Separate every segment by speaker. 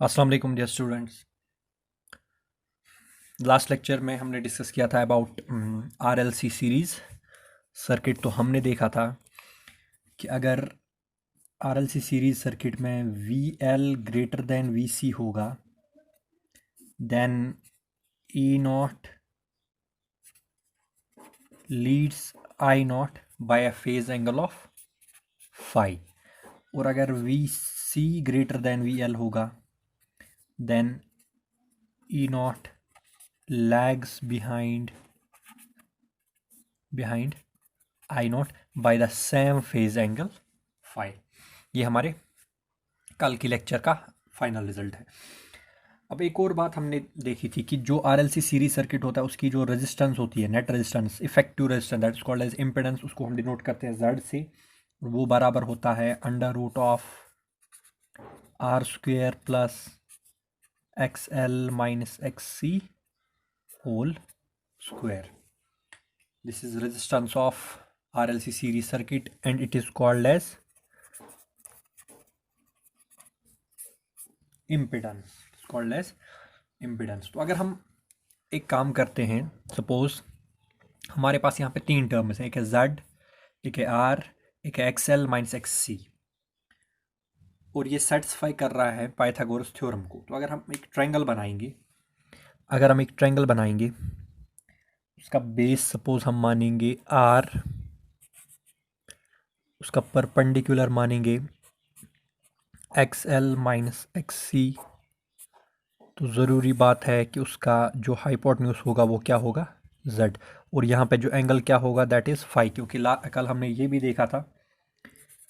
Speaker 1: अस्सलाम वालेकुम dear students. Last lecture में हमने डिस्कस किया था अबाउट आरएलसी सीरीज़ सर्किट। तो हमने देखा था कि अगर आरएलसी सीरीज़ सर्किट में V L greater than V C होगा then E naught leads I naught by a phase angle of phi, और अगर V C greater than V L होगा then E naught lags behind I naught by the same phase angle phi. ये हमारे कल की lecture का final result है। अब एक और बात हमने देखी थी कि जो आरएलसी सीरीज सर्किट होता है उसकी जो रेजिस्टेंस होती है, net resistance, effective resistance, that is called as impedance, उसको हम डिनोट करते हैं जेड से। वो बराबर होता है under root of R square plus X L minus X C whole square. This is resistance of RLC series circuit and it is called as impedance. It's called as impedance. तो अगर हम एक काम करते हैं, सपोज हमारे पास यहाँ पे तीन टर्म्स हैं, एक है Z, एक है R, एक है XL माइनस XC, और ये सेटिस्फाई कर रहा है पाइथागोरस थ्योरम को। तो अगर हम एक ट्रायंगल बनाएंगे, उसका बेस सपोज हम मानेंगे R, उसका परपेंडिकुलर मानेंगे x L minus X C, तो ज़रूरी बात है कि उसका जो हाइपोटेन्यूज होगा वो क्या होगा, z, और यहाँ पे जो एंगल क्या होगा दैट इज़ फाई, क्योंकि कल हमने ये भी देखा था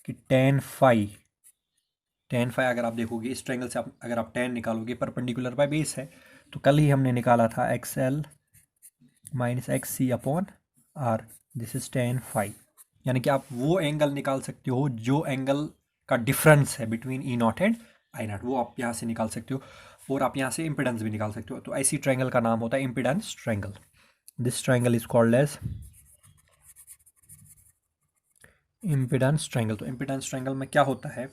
Speaker 1: कि टेन फाई अगर आप देखोगे इस ट्रायंगल से, अगर आप टेन निकालोगे परपेंडिकुलर बाय बेस है, तो कल ही हमने निकाला था X L minus X C upon R, this is tan phi. यानी कि आप वो एंगल निकाल सकते हो जो एंगल का डिफरेंस है between E not and I not, वो आप यहाँ से निकाल सकते हो, और आप यहाँ से इम्पिडेंस भी निकाल सकते हो। तो ऐसी ट्रायंगल का नाम होता है impedance triangle. This triangle is called as impedance triangle. तो इम्पिडेंस ट्रायंगल में क्या होता है,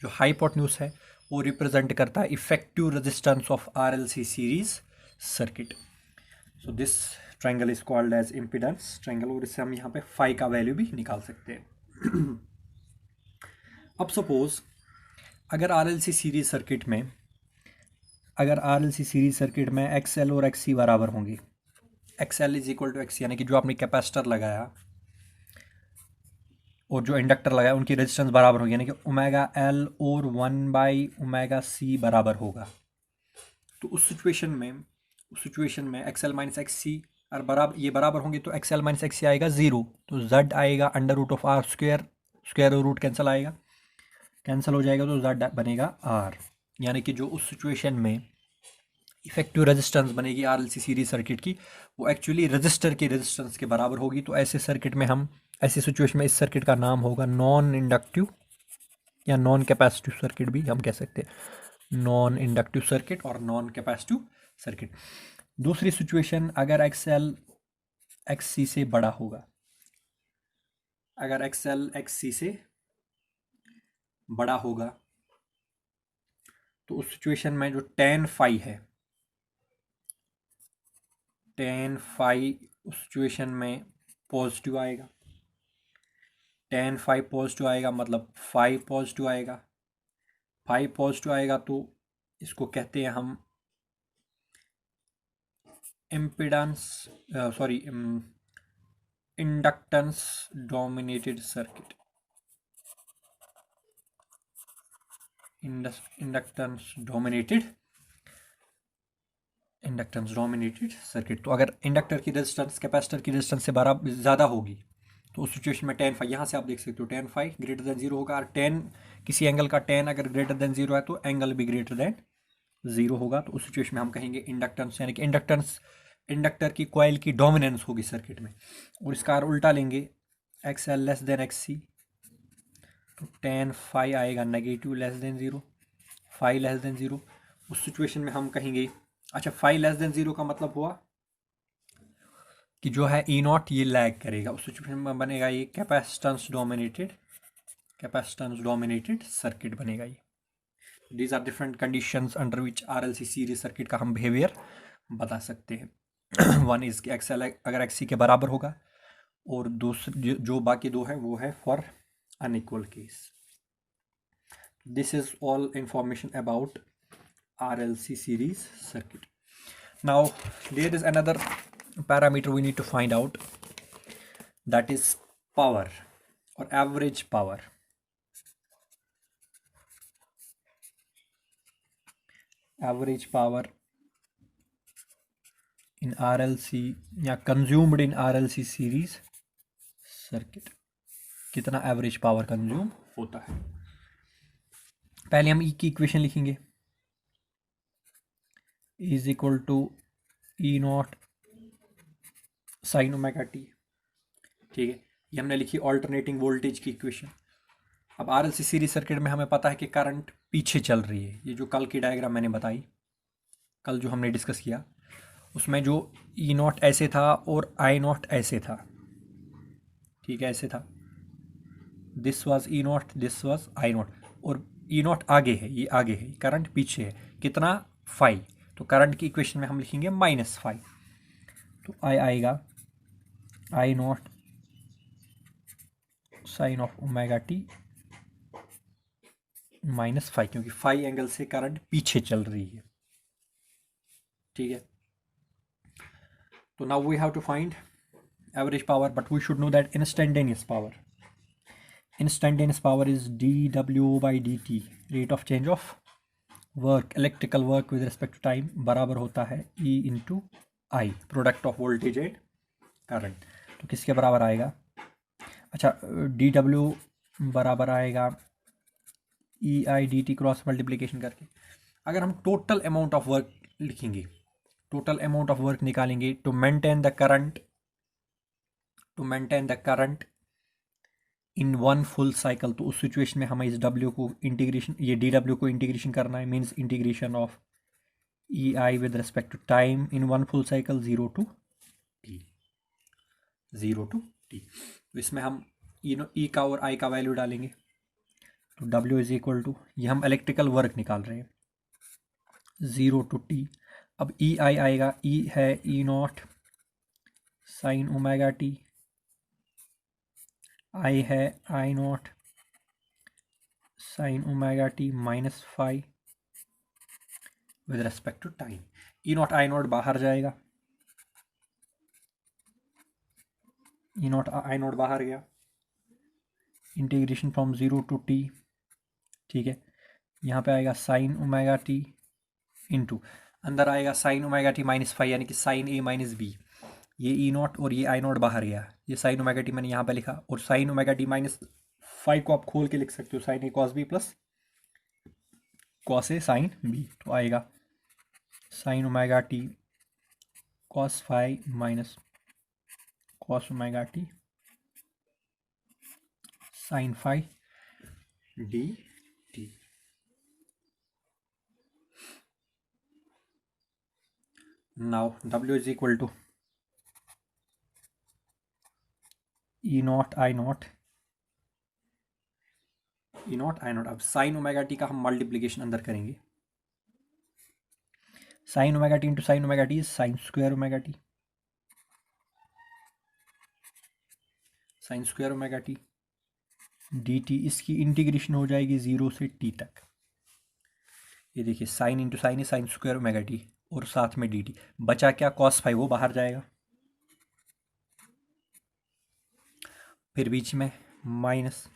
Speaker 1: जो हाइपोटेन्यूज है वो रिप्रेजेंट करता है effective resistance of RLC series circuit. So this triangle is called as impedance triangle, और इससे हम यहाँ पे फाई का वैल्यू भी निकाल सकते हैं। अब सपोज अगर आरएलसी सीरीज सर्किट में एक्स एल और एक्स सी बराबर होंगे, X L is equal to X, यानी कि जो आपने कैपेसिटर लगाया और जो इंडक्टर लगाया उनकी रेजिस्टेंस बराबर होगी, यानी कि ओमेगा एल और 1/ओमेगा सी बराबर होगा। तो उस सिचुएशन में X L minus X C और बराबर होंगे, तो X L minus X C आएगा 0, तो जेड आएगा under root of R square, square root cancel हो जाएगा, तो जेड बनेगा आर। यानी कि जो उस सिचुएशन में इफेक्टिव रेजिस्टेंस बनेगी आरएलसी सीरीज सर्किट की, वो एक्चुअली रजिस्टर की रेजिस्टेंस के बराबर होगी। तो ऐसे सिचुएशन में इस सर्किट का नाम होगा नॉन इंडक्टिव या नॉन कैपेसिटिव सर्किट भी हम कह सकते हैं, नॉन इंडक्टिव सर्किट और नॉन कैपेसिटिव सर्किट। दूसरी सिचुएशन, अगर एक्सएल एक्ससी से बड़ा होगा, अगर एक्सएल एक्ससी से बड़ा होगा, तो उस सिचुएशन में जो टेन फाई उस सिचुएशन में पॉजिटिव आएगा, टेन फाई पॉजिटिव आएगा, मतलब फाइव पॉजिटिव आएगा। फाइव पॉजिटिव आएगा तो इसको कहते हैं हम inductance dominated circuit. Inductance dominated circuit. तो अगर इंडक्टर की रेजिस्टेंस कैपेसिटर की रेजिस्टेंस से बराबर ज़्यादा होगी, तो उस सिचुएशन में टेन फाई, यहाँ से आप देख सकते हो tan phi greater than zero होगा, और टेन किसी एंगल का टेन अगर ग्रेटर देन जीरो है तो एंगल भी ग्रेटर देन जीरो होगा। तो उस सिचुएशन में हम कहेंगे इंडक्टेंस, यानी कि इंडक्टर की कॉइल की डोमिनेंस होगी सर्किट में। और इसका उल्टा लेंगे, X L less than X C, तो टेन फाई आएगा negative less than zero, phi less than zero. उस सिचुएशन में हम कहेंगे, अच्छा फाई लेस देन जीरो का मतलब हुआ कि जो है ई नॉट ये लैग करेगा, उस सिचुएशन में बनेगा ये कैपेसिटेंस डोमिनेटेड सर्किट बनेगा ये। These are different conditions under which RLC series circuit का हम बिहेवियर बता सकते हैं। वन इज कि एक्सएल अगर XC के बराबर होगा, और दूसरे जो बाकी दो है वो है for unequal case. This is all information about RLC series circuit. Now there is another parameter we need to find out, that is power or average power. Average power in RLC या consumed in RLC series circuit, कितना average power consume होता है। पहले हम E की equation लिखेंगे, is equal to E naught sine omega t. ठीक है, ये हमने लिखी ऑल्टरनेटिंग वोल्टेज की इक्वेशन। अब RLC सीरीज सर्किट में हमें पता है कि करंट पीछे चल रही है। ये जो कल की डायग्राम मैंने बताई, कल जो हमने डिस्कस किया, उसमें जो ई नॉट ऐसे था और आई नॉट ऐसे था। ठीक है, ऐसे था, this was E not, this was I naught, और ई नॉट आगे है, ये आगे है, करंट पीछे है, कितना 5। तो करंट की इक्वेशन में हम लिखेंगे -5। तो आई आएगा I naught sine of omega T -5, क्योंकि 5 एंगल से करंट पीछे चल रही है। ठीक है, तो now we have to find average power, but we should know that instantaneous power is dW/dt, rate of change of work, electrical work with respect to time, बराबर होता है E into I, product of voltage and current. तो किसके बराबर आएगा? अच्छा, dW बराबर आएगा EI/dt क्रॉस मल्टीप्लिकेशन करके। अगर हम टोटल अमाउंट ऑफ वर्क लिखेंगे, टोटल अमाउंट ऑफ वर्क निकालेंगे to maintain the current in one full cycle, तो उस सिचुएशन में हमें इस W को इंटीग्रेशन, ये dW को इंटीग्रेशन करना है, means integration of EI with respect to time in one full cycle 0 to t। तो इसमें हम E का और I का वैल्यू डालेंगे, तो W इज इक्वल टू, ये हम इलेक्ट्रिकल वर्क निकाल रहे हैं, 0 to t। अब EI आएगा, E है E naught sine omega T, I है I naught sine omega T -5 with respect to time. E naught I naught बाहर जाएगा, ई नॉट आई नॉट बाहर गया, इंटीग्रेशन फ्रॉम 0 to t। ठीक है, यहाँ पे आएगा साइन ओमेगा टी इंटू, अंदर आएगा साइन ओमेगा टी -5, यानी कि साइन A - B। ये ई नॉट और ये आई नॉट बाहर गया, ये साइन ओमेगा टी मैंने यहाँ पे लिखा, और साइन ओमेगा टी -5 को आप खोल के लिख सकते हो, sine A cos B plus cos A sine B। तो आएगा sine omega t cos 5 minus cos omega t sine 5 dt। now W is equal to E naught I naught, E naught I naught. अब sine omega T का हम multiplication अंदर करेंगे, sine omega t into sine omega t sine square omega t, sine square omega T D t. इसकी integration हो जाएगी 0 से t तक। ये देखिए, साइन इंटू साइन है साइन स्क्वायर ओमेगा टी, और साथ में डी टी। बचा क्या? cos 5, वो बाहर जाएगा, फिर बीच में minus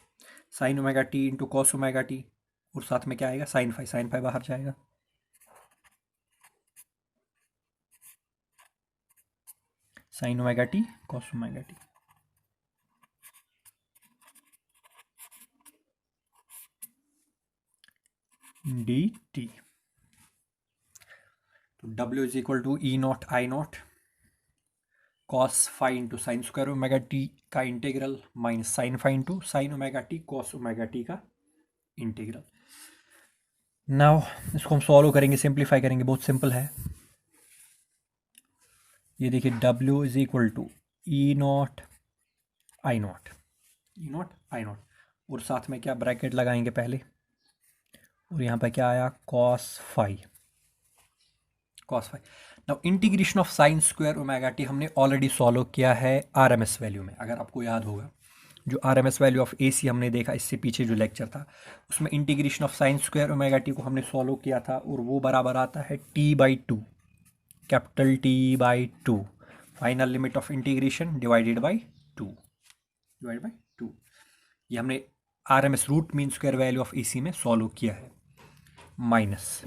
Speaker 1: sign omega t into cos omega T, और साथ में क्या आएगा? साइन 5, साइन 5 बाहर जाएगा, sine omega T cos omega T. D T. तो W is equal to E naught I naught cos 5 into sine square omega T का integral minus sine 5 into sine omega T cos omega T का integral. Now इसको हम solve करेंगे, simplify करेंगे, बहुत simple है। ये देखिए, W is equal to E naught I naught, E naught I naught, और साथ में क्या ब्रैकेट लगाएंगे पहले, और यहाँ पे क्या आया cos phi. Now integration of sine square omega t हमने ऑलरेडी सॉल्व किया है आरएमएस वैल्यू में, अगर आपको याद होगा जो आरएमएस वैल्यू ऑफ एसी हमने देखा इससे पीछे जो लेक्चर था उसमें integration of sine square omega T को हमने सॉल्व किया था और वो बराबर आता है t/2, capital T/2, final limit of integration divided by two. ये हमने RMS root mean square value of AC में सॉल्व किया है। माइनस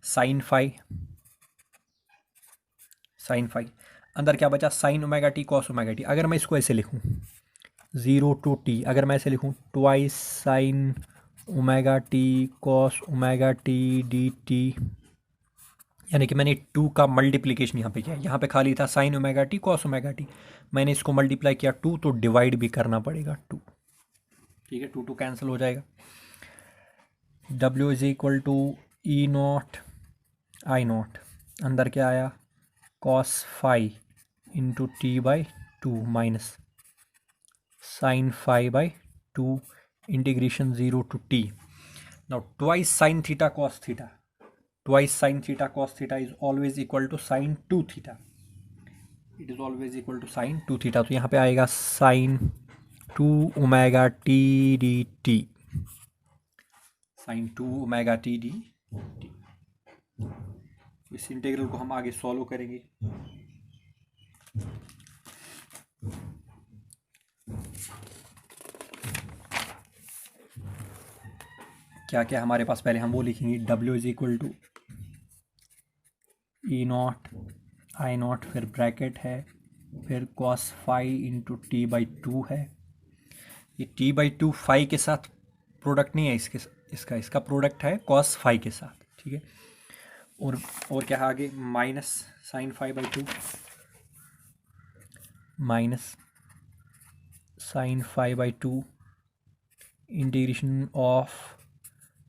Speaker 1: साइन फाई अंदर क्या बचा sine omega T cos omega t. अगर मैं इसको ऐसे लिखूं 0 to t, अगर मैं ऐसे लिखूं twice sign omega T cos omega T D T, यानी कि मैंने 2 का मल्टीप्लिकेशन यहाँ पे किया, यहाँ पे खाली था sign omega T cos omega T, मैंने इसको मल्टीप्लाई किया 2 तो डिवाइड भी करना पड़ेगा 2। ठीक है, 2 कैंसिल हो जाएगा। W is equal to E naught I naught, अंदर क्या आया cos phi into t/2 minus sine phi by 2 integration 0 to t। Now twice sine theta cos theta, twice sine theta cos theta is always equal to sine 2 theta, it is always equal to sine 2 theta. तो यहाँ पे आएगा sine 2 omega T D t, sine 2 omega T D t. इस integral को हम आगे solve करेंगे। क्या क्या हमारे पास, पहले हम वो लिखेंगे W is equal to E naught I naught, फिर ब्रैकेट है, फिर कॉस फाई इंटू t/2 है। ये t/2 फाई के साथ प्रोडक्ट नहीं है, इसका प्रोडक्ट है कॉस फाई के साथ। ठीक है, और क्या है आगे minus sine phi by 2 minus sine phi by 2 integration of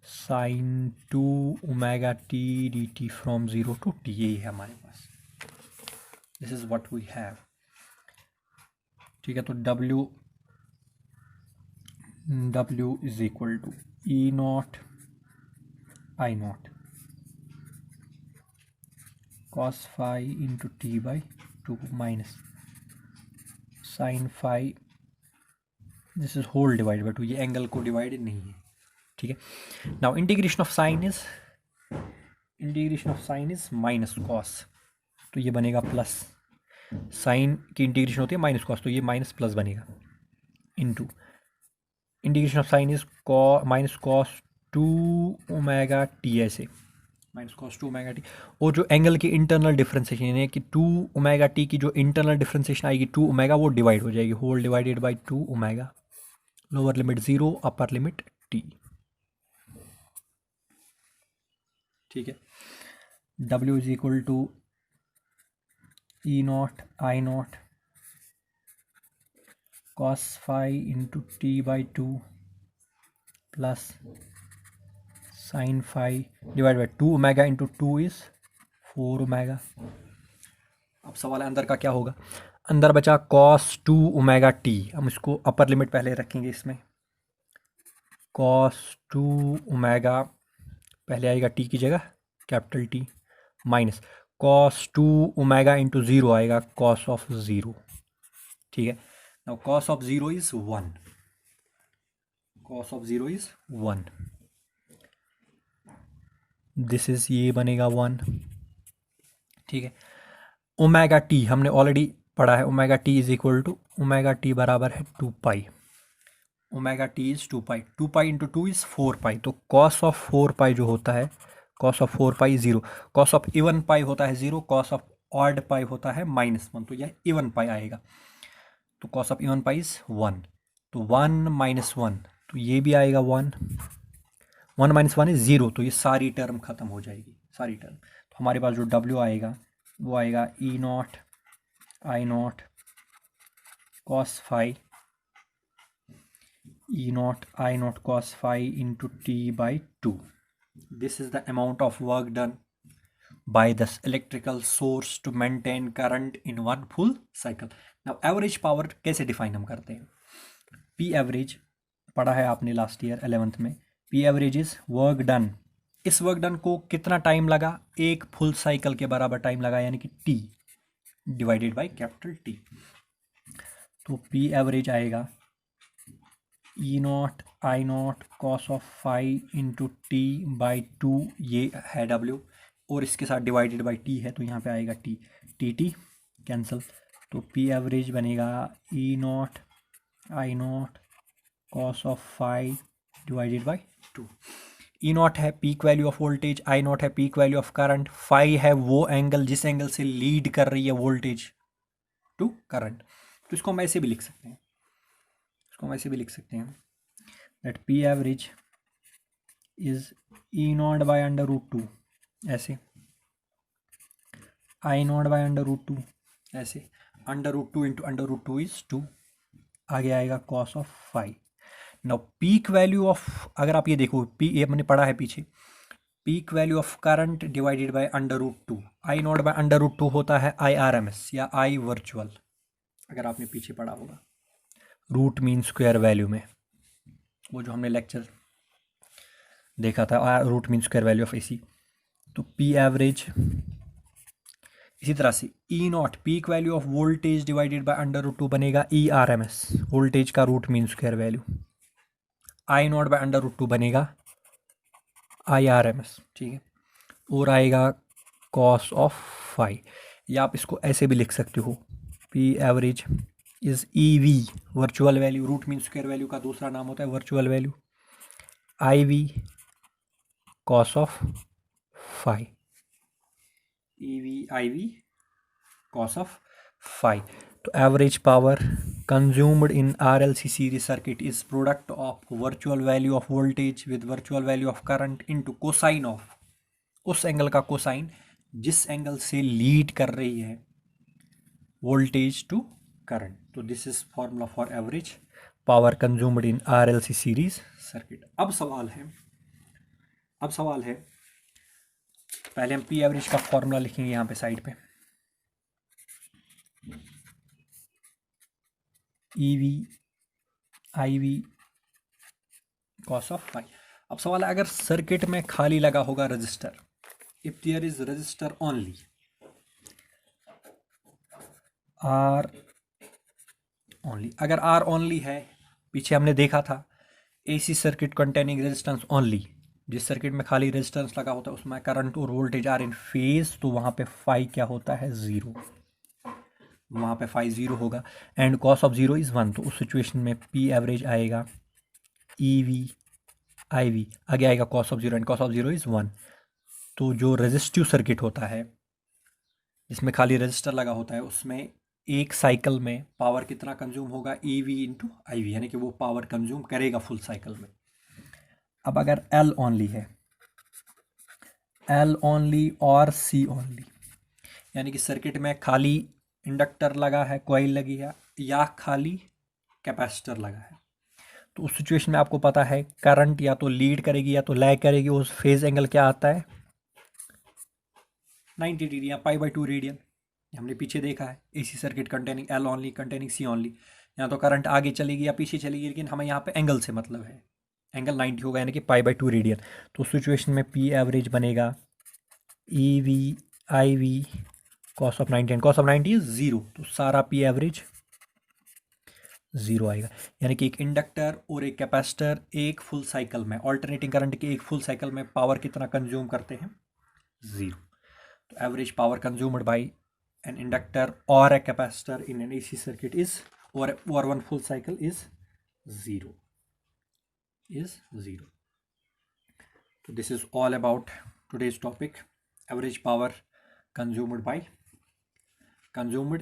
Speaker 1: sine 2 omega T D T from 0 to t। यही है हमारे पास, this is what we have. ठीक है, तो W is equal to E naught I naught cos phi into t/2 minus sine phi, this is whole divide by 2, ये angle को divide नहीं है। ठीक है, now integration of sign is minus cos, तो ये बनेगा प्लस, साइन की इंटीग्रेशन होती है माइनस कॉस, तो ये माइनस प्लस बनेगा into integration of sign is minus cos 2 omega T, ऐसे माइनस कॉस 2 ओमेगा टी। और जो एंगल की इंटरनल डिफरेंशिएशन यानी कि 2 ओमेगा टी की जो इंटरनल डिफरेंशिएशन आएगी 2 ओमेगा, वो डिवाइड हो जाएगी, whole divided by 2 omega, lower limit 0 upper limit t। ठीक है, W is equal to E naught I naught cos phi into t/2 plus sine phi divide by 2 omega into 2 is 4 omega. अब सवाल है अंदर का क्या होगा, अंदर बचा कॉस 2 ओमेगा टी, हम इसको अपर लिमिट पहले रखेंगे, इसमें कॉस 2 ओमेगा पहले आएगा t की जगह capital T, minus cos 2 omega into 0 आएगा कॉस ऑफ 0। ठीक है, now cos of 0 is 1, cos of 0 is 1, this is ये बनेगा 1। ठीक है, ओमेगा टी हमने ऑलरेडी पढ़ा है, omega T is equal to omega T बराबर है 2 पाई, omega T is 2 pi, 2 pi into 2 is 4 pi, तो कॉस ऑफ 4 पाई जो होता है, cos of 4 pi 0, cos of even pi होता है 0, कॉस ऑफ ऑड पाई होता है -1, तो यह इवन पाई आएगा, तो cos of even pi is 1, तो 1 माइनस 1, तो ये भी आएगा 1, 1 माइनस 1 इज 0, तो ये सारी टर्म खत्म हो जाएगी, सारी टर्म। तो हमारे पास जो W आएगा वो आएगा E naught I naught cos phi, E naught I naught cos phi into t/2। This is the amount of work done by the electrical source to maintain current in one full cycle. Now average power कैसे define हम करते हैं, P average पढ़ा है आपने last year 11th में, P average is work done. इस work done को कितना टाइम लगा, एक फुल साइकिल के बराबर टाइम लगा, यानी कि T divided by capital T. तो पी एवरेज आएगा E naught I naught cos of five into T by two, ये है डब्ल्यू, और इसके साथ डिवाइडेड बाई टी है, तो यहाँ पे आएगा टी, टी टी कैंसिल। तो पी एवरेज बनेगा E naught I naught cos of five divided by two. E naught है peak value of voltage, I naught है peak value of current, five है वो एंगल जिस एंगल से lead कर रही है वोल्टेज टू करंट। तो इसको हम ऐसे भी लिख सकते हैं, that P average is E naught by under root two, ऐसे I naught by under root two, ऐसे under root two into under root two is two, आगे आएगा cos of phi. Now peak value of, अगर आप ये देखो P, ये मैंने पढ़ा है पीछे, peak value of current divided by under root two, I naught by under root two होता है आई आर एम एस या आई वर्चुअल, अगर आपने पीछे पढ़ा होगा रूट मीन स्क्वायर वैल्यू में, वो जो हमने लेक्चर देखा था root mean square value of AC. तो पी एवरेज इसी तरह से E naught peak value of voltage divided by under root two बनेगा E R M S, voltage का root mean square value, I naught by under root two बनेगा I are M S, ठीक है, और आएगा कॉस ऑफ फाइव, या आप इसको ऐसे भी लिख सकते हो, P average is E V virtual value, root mean square value का दूसरा नाम होता है virtual value, I V cos of phi, E V I V cos of phi. तो average power consumed in R L C series circuit is product of virtual value of voltage with virtual value of current into cosine of, उस angle का cosine जिस angle से lead कर रही है voltage to current. तो this is formula for average power consumed in R L C series circuit. अब सवाल है, पहले हम पी एवरेज का फॉर्मूला लिखेंगे यहाँ पे साइड पे, E V I V cos of five. अब सवाल है, अगर सर्किट में खाली लगा होगा resistor, if there is resistor only, R only, अगर आर ओनली है, पीछे हमने देखा था AC circuit containing resistance only, जिस सर्किट में खाली रेजिस्टेंस लगा होता है उसमें करंट और वोल्टेज आर इन फेज, तो वहाँ पे फाइव क्या होता है, ज़ीरो, वहाँ पे फाइव ज़ीरो होगा, and cos of zero is one. तो उस सिचुएशन में पी एवरेज आएगा ई वी आई वी, आगे आएगा cos of zero, and cos of zero is one. तो जो रेजिस्टिव सर्किट होता है जिसमें खाली रजिस्टर लगा होता है, उसमें एक साइकिल में पावर कितना कंज्यूम होगा, E V into I V, यानी कि वो पावर कंज्यूम करेगा फुल साइकिल में। अब अगर एल ओनली है, एल ओनली और सी ओनली, यानी कि सर्किट में खाली इंडक्टर लगा है, कॉइल लगी है, या खाली कैपेसिटर लगा है, तो उस सिचुएशन में आपको पता है करंट या तो लीड करेगी या तो लैग करेगी, उस फेज एंगल क्या आता है, 90 डिग्री या पाई बाई 2 रेडियन, हमने पीछे देखा है AC circuit containing L only containing C only, या तो करंट आगे चलेगी या पीछे चलेगी, लेकिन हमें यहाँ पे एंगल से मतलब है, एंगल 90 होगा, यानी कि पाई बाई 2 रेडियन। तो उस सिचुएशन में पी एवरेज बनेगा E V I V cos of 90, and cos of 90 is zero, तो सारा पी एवरेज ज़ीरो आएगा, यानी कि एक इंडक्टर और एक कैपेसिटर एक फुल साइकिल में, ऑल्टरनेटिंग करंट के एक फुल साइकिल में पावर कितना कंज्यूम करते हैं, ज़ीरो। तो average power consumed by an inductor or a capacitor in an AC circuit is, or one full cycle is zero. So this is all about today's topic, average power consumed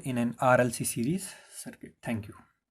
Speaker 1: in an RLC series circuit. Thank you.